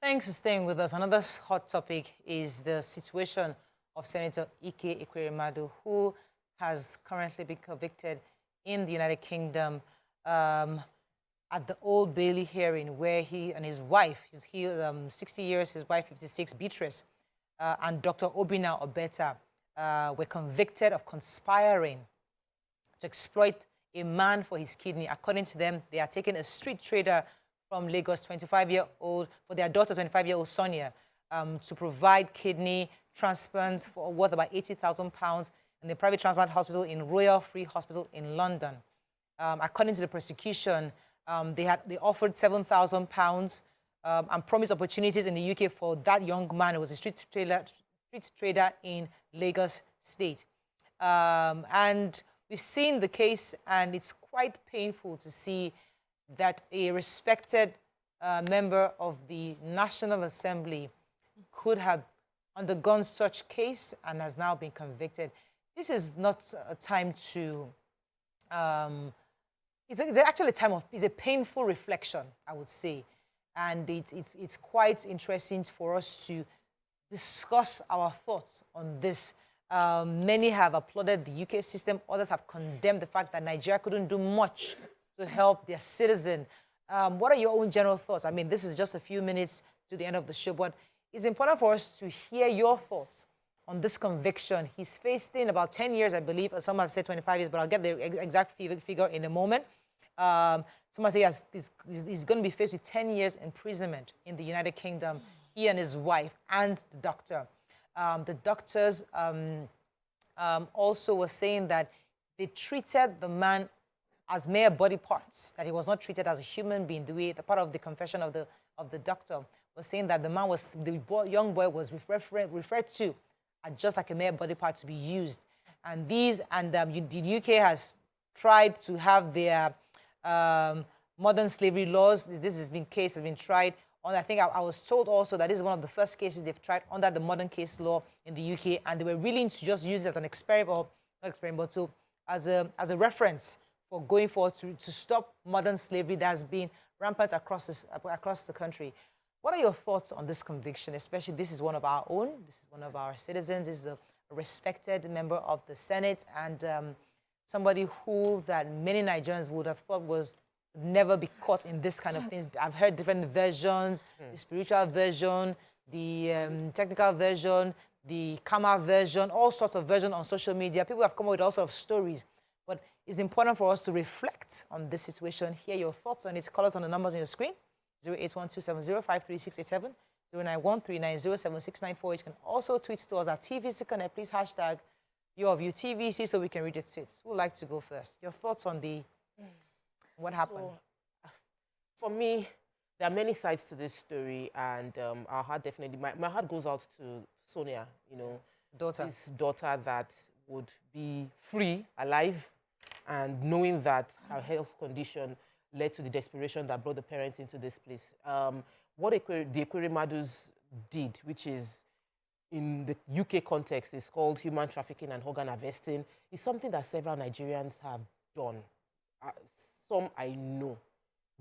Thanks for staying with us. Another hot topic is the situation of Senator Ike Ekweremadu, who has currently been convicted in the United Kingdom at the Old Bailey hearing, where he and his wife, 60 years, his wife 56, Beatrice, and Dr. Obinna Obeta were convicted of conspiring to exploit a man for his kidney. According to them, they are taking a street trader from Lagos, 25-year-old, for their daughter, 25-year-old Sonia, to provide kidney transplants for worth about £80,000 in the private transplant hospital in Royal Free Hospital in London. According to the prosecution, they offered £7,000 and promised opportunities in the UK for that young man who was a street trader in Lagos State. And we've seen the case, and it's quite painful to see that a respected member of the National Assembly could have undergone such case and has now been convicted. This is not a time to, it's actually a time of, it's a painful reflection, I would say. And it's quite interesting for us to discuss our thoughts on this. Many have applauded the UK system, others have condemned the fact that Nigeria couldn't do much to help their citizen. What are your own general thoughts? I mean, this is just a few minutes to the end of the show, but it's important for us to hear your thoughts on this conviction. He's facing about 10 years, I believe. Some have said 25 years, but I'll get the exact figure in a moment. Someone say he's going to be faced with 10 years imprisonment in the United Kingdom, he and his wife and the doctor. The doctors also were saying that they treated the man as mere body parts, that he was not treated as a human being. The part of the confession of the doctor was saying that the young boy was referred to as just like a mere body part to be used. And the UK has tried to have their modern slavery laws. This has been tried on. I think I was told also that this is one of the first cases they've tried under the modern case law in the UK, and they were willing to just use it as an experiment, or not experiment, but as a reference for going forward to stop modern slavery that has been rampant across the country. What are your thoughts on this conviction? Especially, this is one of our own. This is one of our citizens. This is a respected member of the Senate, and somebody who that many Nigerians would have thought would never be caught in this kind of things. I've heard different versions, the spiritual version, the technical version, the karma version, all sorts of versions on social media. People have come up with all sorts of stories. But it's important for us to reflect on this situation, hear your thoughts on it. Call us on the numbers on your screen, 08127053687, 09139076694. You can also tweet to us at TVC Connect. Please hashtag your view TVC so we can read your tweets. Who would like to go first? Your thoughts on what happened? So, for me, there are many sides to this story, and our heart definitely, my heart goes out to Sonia, his daughter that would be free, alive, and knowing that her health condition led to the desperation that brought the parents into this place. What the Ekweremadus did, which is in the UK context, is called human trafficking and organ harvesting, is something that several Nigerians have done. Some I know,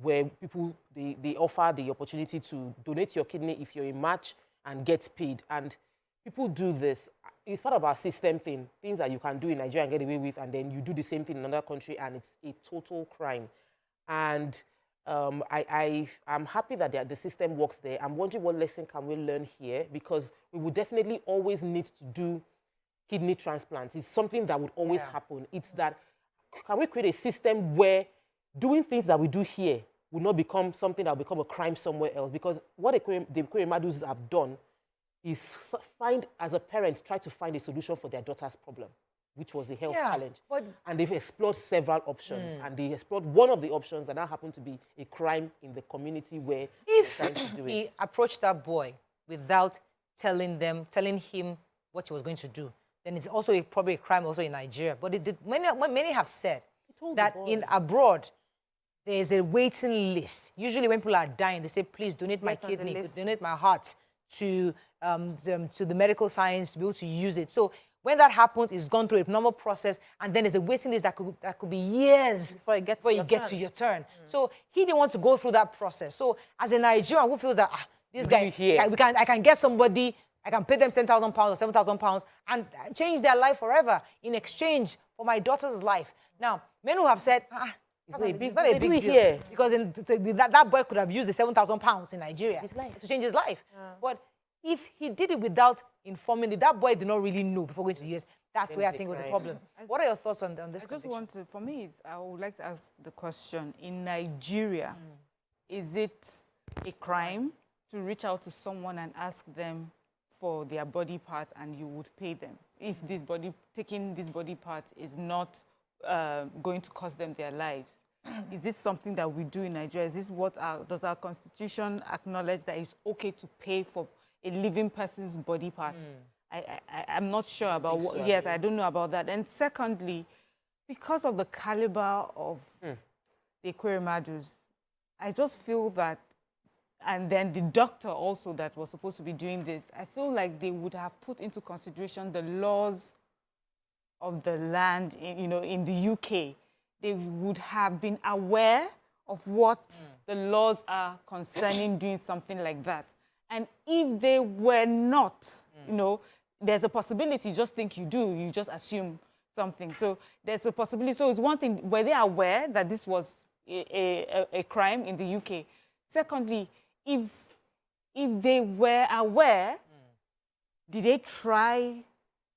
where people, they offer the opportunity to donate your kidney if you're a match and get paid. And people do this. It's part of our system thing, things that you can do in Nigeria and get away with, and then you do the same thing in another country, and it's a total crime. And I'm happy that the system works there. I'm wondering what lesson can we learn here, because we would definitely always need to do kidney transplants. It's something that would always happen. It's that, can we create a system where doing things that we do here will not become something that will become a crime somewhere else? Because what the Ekweremadus have done is as a parent, try to find a solution for their daughter's problem, which was a health challenge. And they've explored several options, and they explored one of the options that now happened to be a crime in the community where they're trying to do it. He approached that boy without telling him what he was going to do, then it's also probably a crime also in Nigeria. But many have said that in abroad, there's a waiting list. Usually when people are dying, they say, please donate my kidney, donate my heart to the medical science to be able to use it. So when that happens, it's gone through a normal process, and then there's a waiting list that could be years before you get to your turn. So he didn't want to go through that process. So as a Nigerian who feels that this guy, here. I can get somebody, I can pay them £10,000 or £7,000 and change their life forever in exchange for my daughter's life. Now, men who have said, it's not a big deal here. because that boy could have used the £7,000 in Nigeria to change his life. But if he did it without informing that boy did not really know before going to the US, that's where I think was a problem. What are your thoughts on this? I just want to, for me, I would like to ask the question, in Nigeria, is it a crime to reach out to someone and ask them for their body part and you would pay them if taking this body part is not going to cost them their lives? Is this something that we do in Nigeria? Is this does our constitution acknowledge that it's okay to pay for a living person's body part? I'm not sure about what. Yes, I don't know about that. And secondly, because of the caliber of the Ekweremadus, I just feel that, and then the doctor also that was supposed to be doing this, I feel like they would have put into consideration the laws of the land, in the UK. They would have been aware of what the laws are concerning doing something like that. And if they were not, there's a possibility, just think you do, you just assume something. So there's a possibility. So it's one thing, were they aware that this was a crime in the UK? Secondly, if they were aware, did they try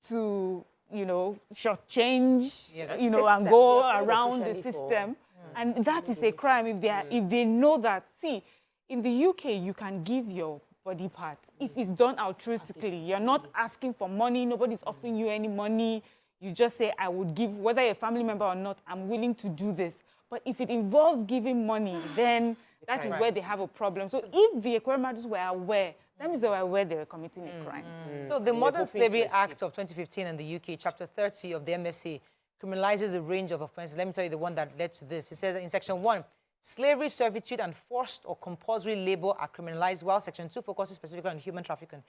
to, shortchange, and go around the system? And that is a crime if they know that. See, in the UK, you can give your body part if it's done altruistically. You're not asking for money. Nobody's offering you any money. You just say, I would give, whether you're a family member or not, I'm willing to do this. But if it involves giving money, then that is where they have a problem. So if the Ekweremadus were aware, that means they were aware they were committing a crime. So the Modern Slavery Act of 2015 in the UK, Chapter 30 of the MSC, criminalizes a range of offenses. Let me tell you the one that led to this. It says in Section 1, slavery, servitude, and forced or compulsory labor are criminalized, while Section 2 focuses specifically on human trafficking.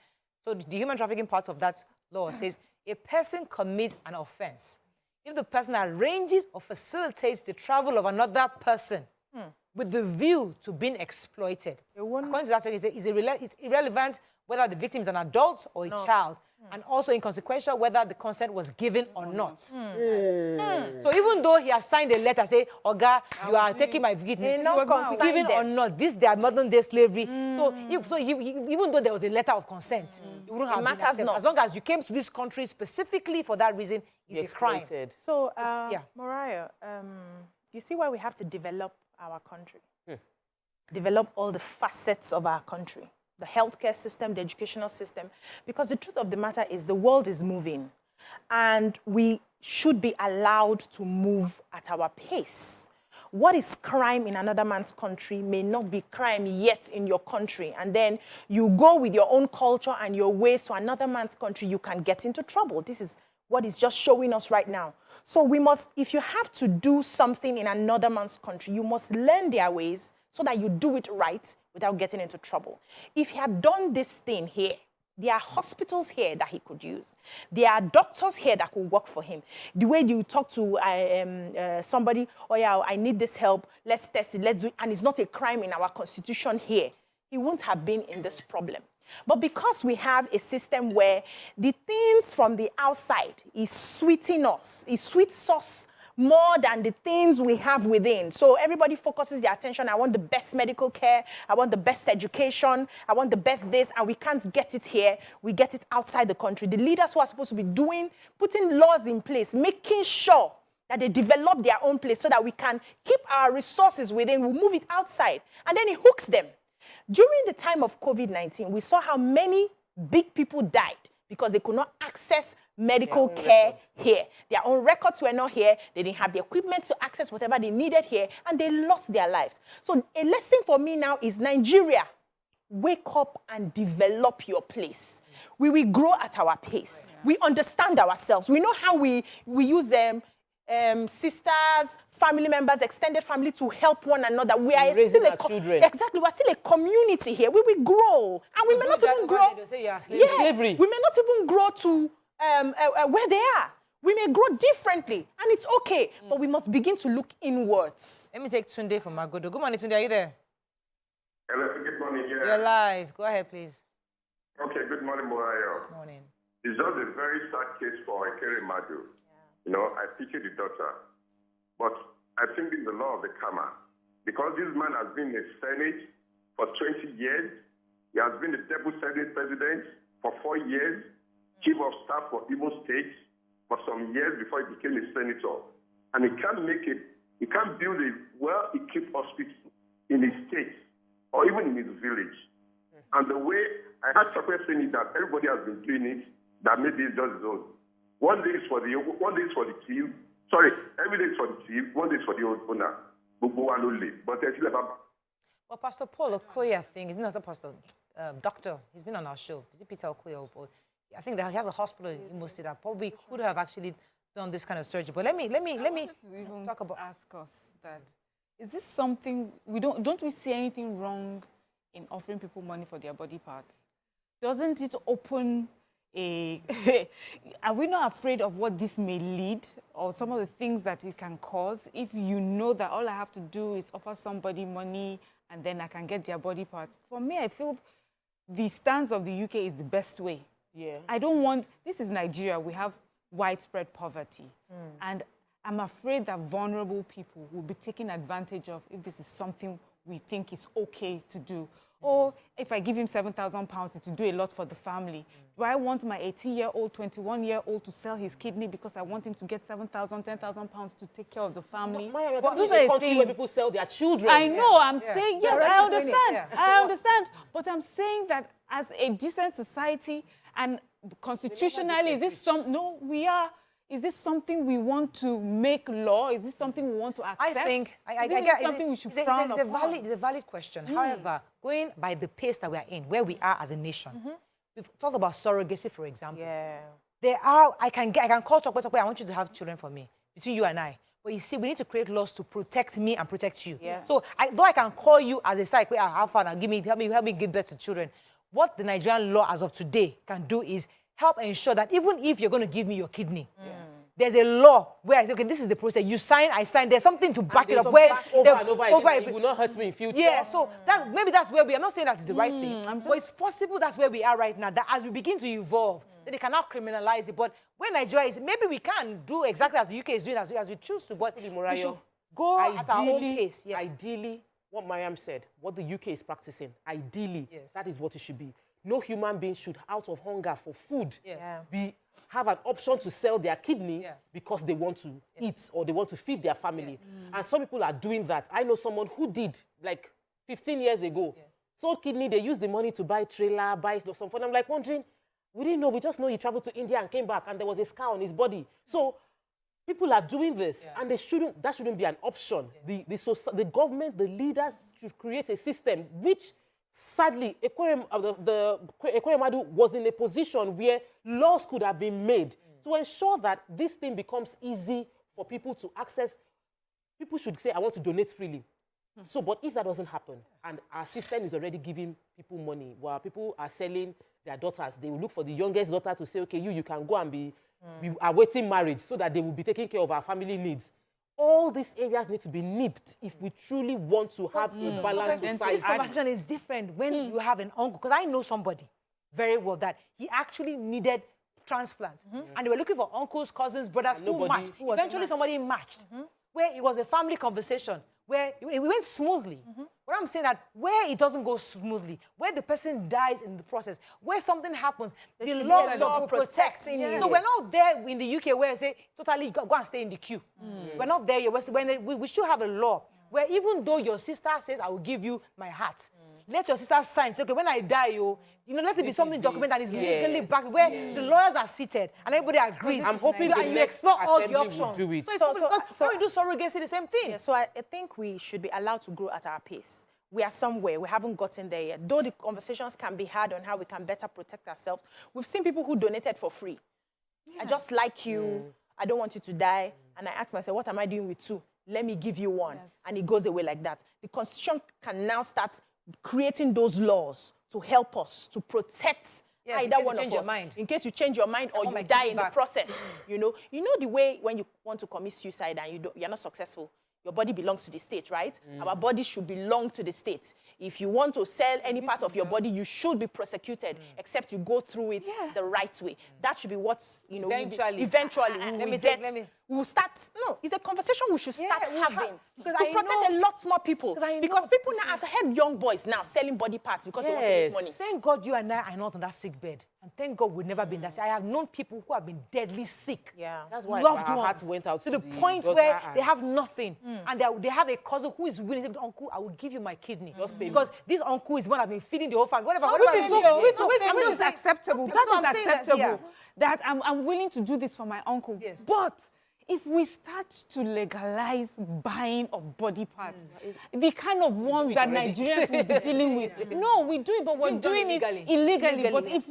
So the human trafficking part of that law says a person commits an offense if the person arranges or facilitates the travel of another person with the view to being exploited. According to that section, it's irrelevant whether the victim is an adult or a child, and also inconsequential whether the consent was given or not. So even though he has signed a letter, say, Oga, you are taking my victim, given or not, this is their modern-day slavery. So even though there was a letter of consent, it wouldn't have been accepted. As long as you came to this country specifically for that reason, it's a crime. So, Mariah, you see why we have to develop our country? Develop all the facets of our country. The healthcare system, the educational system, because the truth of the matter is the world is moving and we should be allowed to move at our pace. What is crime in another man's country may not be crime yet in your country. And then you go with your own culture and your ways to another man's country, you can get into trouble. This is what is just showing us right now. So we must, if you have to do something in another man's country, you must learn their ways so that you do it right without getting into trouble. If he had done this thing here, there are hospitals here that he could use. There are doctors here that could work for him. The way you talk to somebody, oh yeah, I need this help, let's test it, let's do it, and it's not a crime in our constitution here, he wouldn't have been in this problem. But because we have a system where the things from the outside is sweeting us, is sweet sauce more than the things we have within. So everybody focuses their attention. I want the best medical care. I want the best education. I want the best this, and we can't get it here. We get it outside the country. The leaders who are supposed to be putting laws in place, making sure that they develop their own place so that we can keep our resources within, we'll move it outside, and then it hooks them. During the time of COVID-19, we saw how many big people died because they could not access medical care here. Their own records were not here. They didn't have the equipment to access whatever they needed here, and they lost their lives. So a lesson for me now is Nigeria, wake up and develop your place. We will grow at our pace. We understand ourselves. We know how we use sisters, family members, extended family to help one another. We are still children. Exactly. We're still a community here. We will grow, and we may not even grow. Yes, we may not even grow to where they are. We may grow differently, and it's okay. But we must begin to look inwards. Let me take Tunde from Magodo. Good morning, Tunde. Are you there? Hello, good morning. Yeah. You're live. Go ahead, please. Okay, good morning, Morayo. Morning. It's just a very sad case for Ekweremadu. You know, I pity the daughter. But I think it's the law of the karma. Because this man has been in the Senate for 20 years. He has been the Deputy Senate President for 4 years, Chief of Staff for Igbo State for some years before he became a senator. And he can't build a well-equipped hospital in his state or even in his village. And the way I had someone saying it, that everybody has been doing it, that maybe it's just his own. One day is for the chief. Sorry, every day is for the chief, one day is for the owner. But Well, Pastor Paul Okoye, I think, he's not a pastor, doctor. He's been on our show. Is it Peter Okoye? I think that he has a hospital in Imo State that probably could have actually done this kind of surgery. But let me talk about. Ask us that. Is this something don't we see anything wrong in offering people money for their body parts? Doesn't it open a? Are we not afraid of what this may lead, or some of the things that it can cause? If you know that all I have to do is offer somebody money and then I can get their body parts. For me, I feel the stance of the UK is the best way. Yeah. I don't want. This is Nigeria. We have widespread poverty, and I'm afraid that vulnerable people will be taken advantage of if this is something we think is okay to do. Or if I give him £7,000 to do a lot for the family, do I want my 18-year-old, 21-year-old to sell his kidney because I want him to get £7,000, £10,000 to take care of the family? But those are the country where people sell their children. I know, I'm saying, yes, I understand. Yeah. I understand. But I'm saying that as a decent society and constitutionally, is this is this something we want to make law? Is this something we want to accept? I think is this something we should frown upon? It's a valid question. However, going by the pace that we are in, where we are as a nation, we've talked about surrogacy, for example. Yeah. I can call Tokwe, I want you to have children for me, between you and I. But you see, we need to create laws to protect me and protect you. Yes. So though I can call you as a side, have fun and help me give birth to children. What the Nigerian law as of today can do is help ensure that even if you're going to give me your kidney, there's a law where I say, okay, this is the process. You sign, I sign. There's something to back it up. Where over and over again, it will not hurt me in future. Yeah, so maybe that's where we are. I'm not saying that is the right thing, but it's possible that's where we are right now. That as we begin to evolve, then they cannot criminalize it. But when Nigeria is, maybe we can do exactly as the UK is doing, as we choose to. But we should go at our own pace. Yeah. Ideally, what Mariam said, what the UK is practicing, ideally, that is what it should be. No human being should, out of hunger for food, have an option to sell their kidney because they want to eat or they want to feed their family. And some people are doing that. I know someone who did, like 15 years ago, sold kidney, they used the money to buy trailer, buy some food. I'm like wondering, we didn't know, we just know he traveled to India and came back and there was a scar on his body. So people are doing this and that shouldn't be an option. The government, the leaders should create a system which, sadly, Ekweremadu was in a position where laws could have been made to ensure that this thing becomes easy for people to access. People should say, I want to donate freely. So, but if that doesn't happen, and our system is already giving people money, while people are selling their daughters, they will look for the youngest daughter to say, okay, you can go and be awaiting marriage so that they will be taking care of our family needs. All these areas need to be nipped if we truly want to have a balanced society. This conversation is different when you have an uncle, because I know somebody very well that he actually needed transplants. And they were looking for uncles, cousins, brothers who matched. Eventually somebody matched, where it was a family conversation, where it went smoothly. But I'm saying that where it doesn't go smoothly, where the person dies in the process, where something happens, the law protects. So we're not there in the UK where I say, totally go and stay in the queue. We're not there yet. We should have a law where even though your sister says, I will give you my heart, let your sister sign. Say, okay, when I die, let it be something documented that is legally backed, where the lawyers are seated and everybody agrees. I'm hoping and you explore all the options. Do it. So when we do surrogacy, the same thing. Yeah, so I think we should be allowed to grow at our pace. We are somewhere. We haven't gotten there yet. Though the conversations can be had on how we can better protect ourselves, we've seen people who donated for free. I just like you. I don't want you to die. And I ask myself, what am I doing with two? Let me give you one. And it goes away like that. The Constitution can now start creating those laws to help us to protect either one of us. In case you change your mind or you die in the process. You know the way when you want to commit suicide and you're not successful, your body belongs to the state, right? Our body should belong to the state. If you want to sell any part of your body, you should be prosecuted, except you go through it the right way. That should be what, you know, we'll start, no, it's a conversation we should start having to protect a lot more people. Because people now, I've heard young boys now selling body parts because they want to make money. Thank God you and I are not on that sick bed. And thank God we've never been that sick. I have known people who have been deadly sick. Yeah. That's why loved our ones, hearts went out to the point where they have nothing. And they have a cousin who is willing to say, uncle, I will give you my kidney. Because this uncle is one I've been feeding the whole family. Which is acceptable. That is acceptable. That I'm willing to do this for my uncle. Yes. But if we start to legalize buying of body parts, the kind of ones that Nigerians will be dealing with, no, we do it, but we're doing it illegally. But if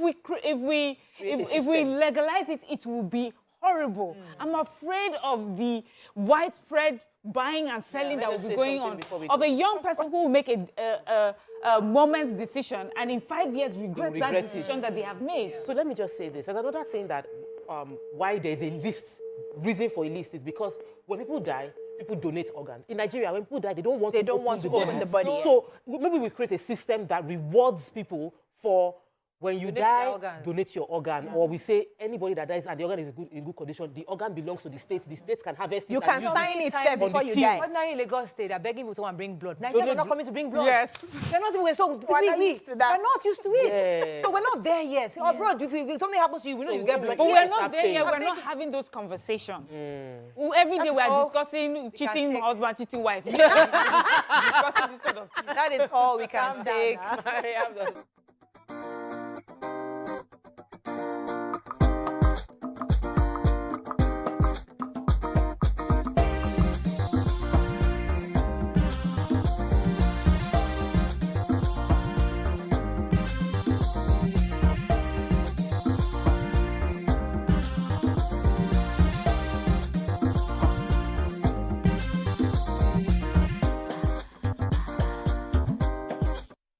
we legalize it, it will be horrible. I'm afraid of the widespread buying and selling that will be going on, of a young person who will make a moment's decision and in 5 years regret that decision that they have made. So let me just say this. There's another thing that why there's a reason for a list is because when people die, people donate organs. In Nigeria, when people die, they don't want to open the body. So maybe we create a system that rewards people for when you die, donate your organ. Or we say anybody that dies and the organ is in good condition, the organ belongs to the state. The state can harvest it. You can sign it before you die. But now in Lagos State, they're begging people to come and bring blood. Nigerians are not coming to bring blood. Yes. They're not even so. We're not used to it. Yeah. So we're not there yet. Oh, bro, if something happens to you, we know you get blood. But we're not there yet. We're not having those conversations. Every day we're discussing cheating husband, cheating wife. Discussing this sort of thing. That is all we can take.